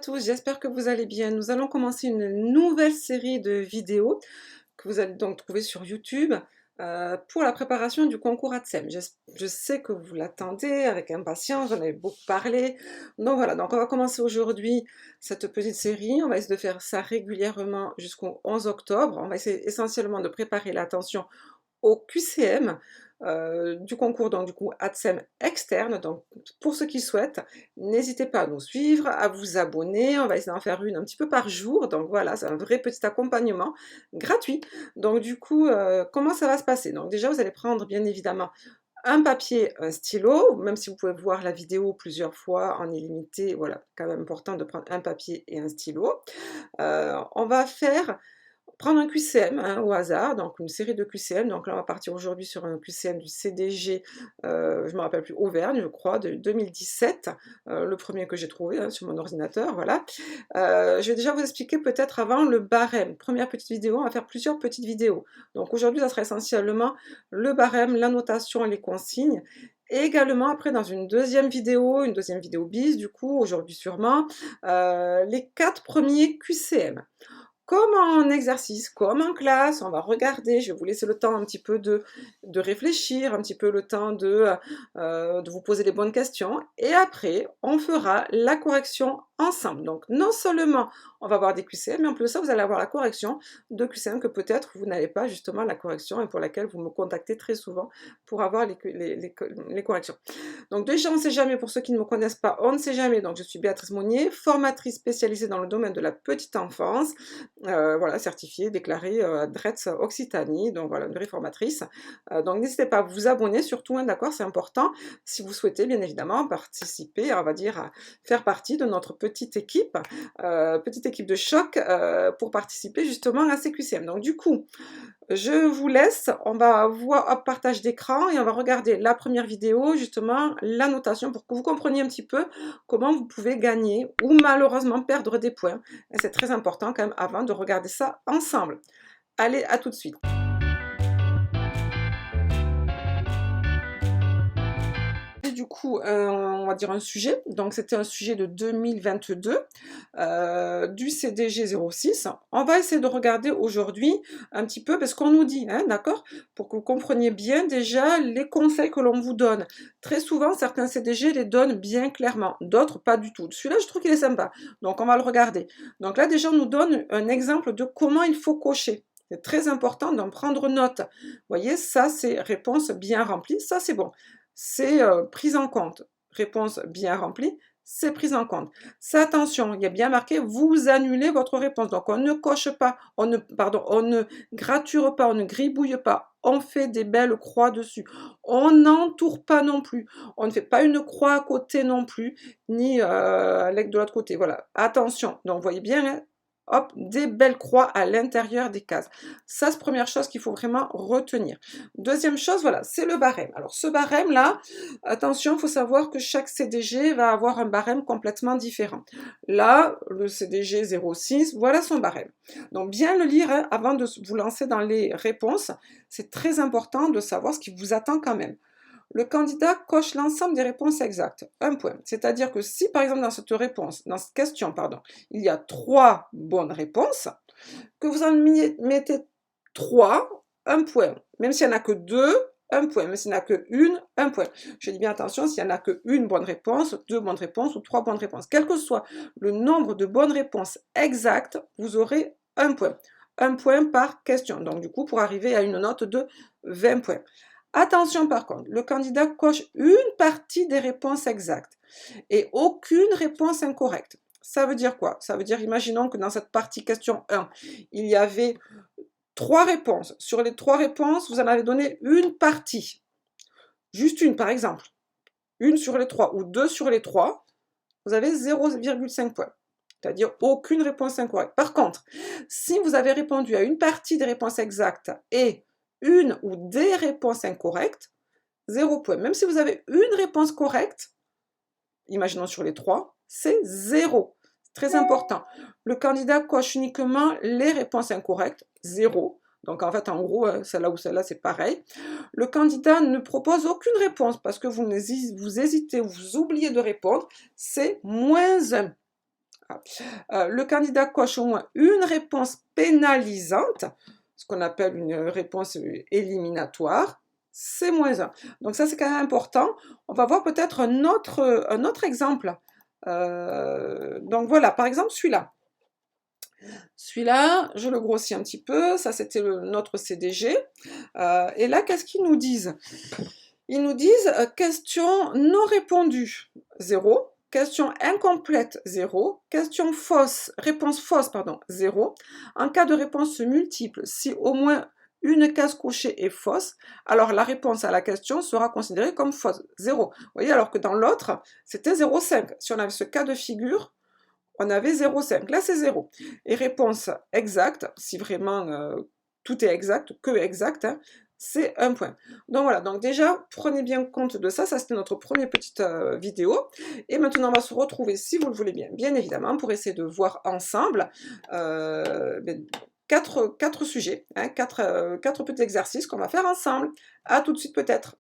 tous, j'espère que vous allez bien. Nous allons commencer une nouvelle série de vidéos que vous allez donc trouver sur YouTube pour la préparation du concours ATSEM. Je sais que vous l'attendez avec impatience, j'en ai beaucoup parlé. Donc voilà, donc on va commencer aujourd'hui cette petite série. On va essayer de faire ça régulièrement jusqu'au 11 octobre. On va essayer essentiellement de préparer l'attention au QCM du concours, donc du coup ATSEM externe. Donc pour ceux qui souhaitent, n'hésitez pas à nous suivre, à vous abonner. On va essayer d'en faire une un petit peu par jour. Donc voilà, c'est un vrai petit accompagnement gratuit. Donc du coup, comment ça va se passer? Donc déjà, vous allez prendre bien évidemment un papier, un stylo, même si vous pouvez voir la vidéo plusieurs fois en illimité, voilà, quand même important de prendre un papier et un stylo. On va prendre un QCM hein, au hasard, donc une série de QCM. Donc là, on va partir aujourd'hui sur un QCM du CDG, je ne me rappelle plus, Auvergne, je crois, de 2017, le premier que j'ai trouvé hein, sur mon ordinateur, voilà. Je vais déjà vous expliquer peut-être avant le barème. Première petite vidéo, on va faire plusieurs petites vidéos. Donc aujourd'hui, ça sera essentiellement le barème, la notation et les consignes. Et également après dans une deuxième vidéo bis du coup, aujourd'hui sûrement, les 4 premiers QCM. Comme en exercice, comme en classe, on va regarder, je vais vous laisser le temps un petit peu de réfléchir, un petit peu le temps de vous poser les bonnes questions. Et après, on fera la correction ensemble. Donc non seulement on va avoir des QCM, mais en plus de ça, vous allez avoir la correction de QCM que peut-être vous n'avez pas justement la correction et pour laquelle vous me contactez très souvent pour avoir les corrections. Donc déjà, on ne sait jamais, pour ceux qui ne me connaissent pas, on ne sait jamais. Donc je suis Béatrice Monnier, formatrice spécialisée dans le domaine de la petite enfance, voilà, certifiée, déclarée DRETS Occitanie, donc voilà, une vraie formatrice. Donc n'hésitez pas à vous abonner surtout, hein, d'accord, c'est important, si vous souhaitez bien évidemment participer, on va dire, à faire partie de notre petite équipe de choc pour participer justement à ces QCM. Donc du coup, je vous laisse, on va voir un partage d'écran et on va regarder la première vidéo, justement, la notation pour que vous compreniez un petit peu comment vous pouvez gagner ou malheureusement perdre des points. Et c'est très important quand même avant de regarder ça ensemble. Allez, à tout de suite. Du coup, on va dire un sujet, donc c'était un sujet de 2022, du CDG 06. On va essayer de regarder aujourd'hui un petit peu ce qu'on nous dit, hein, d'accord? Pour que vous compreniez bien déjà les conseils que l'on vous donne. Très souvent, certains CDG les donnent bien clairement, d'autres pas du tout. Celui-là, je trouve qu'il est sympa, donc on va le regarder. Donc là, déjà, on nous donne un exemple de comment il faut cocher. C'est très important d'en prendre note. Vous voyez, ça, c'est réponse bien remplie, ça, c'est bon. C'est prise en compte. Réponse bien remplie, c'est prise en compte. C'est attention, il y a bien marqué, vous annulez votre réponse. Donc on ne coche pas, on ne grature pas, on ne gribouille pas, on fait des belles croix dessus. On n'entoure pas non plus, on ne fait pas une croix à côté non plus, ni de l'autre côté. Voilà, attention. Donc vous voyez bien, hein, hop, des belles croix à l'intérieur des cases. Ça, c'est la première chose qu'il faut vraiment retenir. Deuxième chose, voilà, c'est le barème. Alors ce barème-là, attention, il faut savoir que chaque CDG va avoir un barème complètement différent. Là, le CDG 06, voilà son barème. Donc bien le lire hein, avant de vous lancer dans les réponses. C'est très important de savoir ce qui vous attend quand même. Le candidat coche l'ensemble des réponses exactes. Un point. C'est-à-dire que si, par exemple, dans cette question, pardon, il y a 3 bonnes réponses, que vous en mettez 3, un point. Même s'il n'y en a que 2, un point. Même s'il n'y en a que une, un point. Je dis bien attention, s'il n'y en a qu'une bonne réponse, 2 bonnes réponses ou 3 bonnes réponses. Quel que soit le nombre de bonnes réponses exactes, vous aurez un point. Un point par question. Donc du coup, pour arriver à une note de 20 points. Attention par contre, le candidat coche une partie des réponses exactes et aucune réponse incorrecte. Ça veut dire quoi? Ça veut dire, imaginons que dans cette partie question 1, il y avait 3 réponses. Sur les 3 réponses, vous en avez donné une partie. Juste une, par exemple. Une sur les 3 ou 2 sur les 3, vous avez 0,5 points. C'est-à-dire aucune réponse incorrecte. Par contre, si vous avez répondu à une partie des réponses exactes et une ou des réponses incorrectes, 0 point. Même si vous avez une réponse correcte, imaginons sur les 3, c'est 0. C'est très important. Le candidat coche uniquement les réponses incorrectes, 0. Donc en fait, en gros, celle-là ou celle-là, c'est pareil. Le candidat ne propose aucune réponse parce que vous hésitez ou vous oubliez de répondre, c'est -1. Le candidat coche au moins une réponse pénalisante, ce qu'on appelle une réponse éliminatoire, c'est moins 1. Donc ça, c'est quand même important. On va voir peut-être un autre exemple. Donc voilà, par exemple celui-là. Celui-là, je le grossis un petit peu. Ça, c'était notre CDG. Et là, qu'est-ce qu'ils nous disent? Ils nous disent question non répondue, 0. Question incomplète, 0. Question fausse, réponse fausse, pardon, 0. En cas de réponse multiple, si au moins une case cochée est fausse, alors la réponse à la question sera considérée comme fausse, 0. Vous voyez, alors que dans l'autre, c'était 0,5. Si on avait ce cas de figure, on avait 0,5. Là, c'est 0. Et réponse exacte, si vraiment tout est exact, que exact, hein, c'est 1 point. Donc voilà, donc déjà, prenez bien compte de ça. Ça, c'était notre première petite vidéo. Et maintenant, on va se retrouver, si vous le voulez bien, bien évidemment, pour essayer de voir ensemble quatre sujets, hein, quatre petits exercices qu'on va faire ensemble. À tout de suite peut-être.